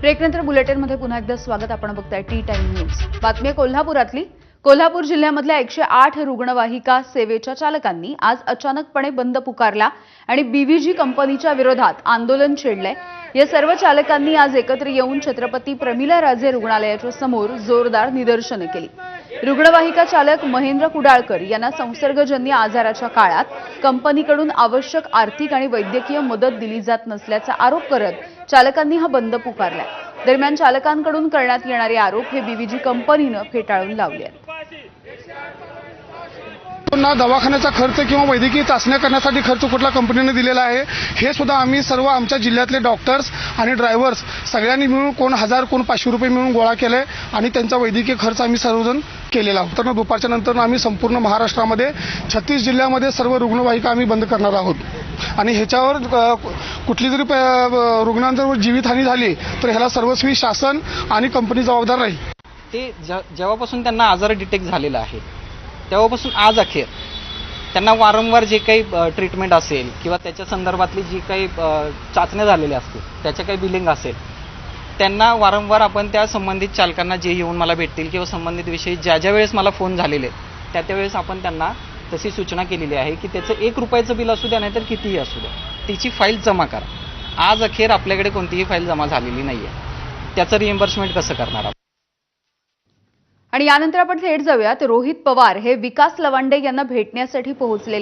ब्रेकनंतर बुलेटिनमध्ये पुन्हा एकदा स्वागत. आपण बघताय टी टाइम न्यूज. बातमी कोल्हापुरातली. कोल्हापूर जिल्ह्यामधल्या 108 रुग्णवाहिका सेवेच्या चालकांनी आज अचानकपणे बंद पुकारला आणि बीव्हीजी कंपनीच्या विरोधात आंदोलन छेडले. या सर्व चालकांनी आज एकत्र येऊन छत्रपती प्रमिला राजे रुग्णालयाच्या समोर जोरदार निदर्शने केली. रुग्णवाहिका चालक महेंद्र कुडाळकर यांना संसर्गजन्य आजाराच्या काळात कंपनीकडून आवश्यक आर्थिक आणि वैद्यकीय मदत दिली जात नसल्याचा आरोप करत चालकांनी हा बंद पुकारला. दरम्यान चालकांकडून करण्यात येणारे आरोप हे बीव्हीजी कंपनीने फेटाळून लावले आहेत. ना दवाखान्याचा खर्च किंवा वैद्यकीय चाचण्या करण्यासाठी खर्च कुठल्या कंपनीने दिलेला आहे हे सुद्धा आम्ही सर्व आमच्या जिल्ह्यातले डॉक्टर्स आणि ड्रायव्हर्स सगळ्यांनी मिळून कोण 1000 कोण 500 रुपये मिळून गोळा केले आणि त्यांचा वैद्यकीय खर्च आम्ही सर्वजण केलेला होता. तर दुपारच्या नंतर आम्ही संपूर्ण महाराष्ट्रामध्ये 36 जिल्ह्यामध्ये सर्व रुग्णवाहिका आम्ही बंद करणार आहोत आणि ह्याच्यावर कुठली जरी रुग्णांवर जीवितहानी झाली तर ह्याला सर्वस्वी शासन आणि कंपनी जबाबदार राहील. ते जेव्हापासून त्यांना आजार डिटेक्ट झालेला आहे तेव्हापासून आज अखेर त्यांना वारंवार जे काही ट्रीटमेंट असेल किंवा त्याच्या संदर्भातली जी काही चाचण्या झालेल्या असतील त्याच्या काही बिलिंग असेल त्यांना वारंवार आपण त्या संबंधित चालकांना जे येऊन मला भेटतील किंवा संबंधित विषयी ज्या वेळेस मला फोन झालेले त्यावेळेस आपण त्यांना तशी सूचना केलेली आहे की त्याचं 1 रुपयाचं बिल असू द्या नाहीतर कितीही असू द्या तिची फाईल जमा करा. आज अखेर आपल्याकडे कोणतीही फाईल जमा झालेली नाही आहे. त्याचं रिएम्बर्समेंट कसं करणार? आणि यानंतर आपण थेट जाऊयात. रोहित पवार हे विकास लवांडे यांना भेटण्यासाठी पोहोचलेले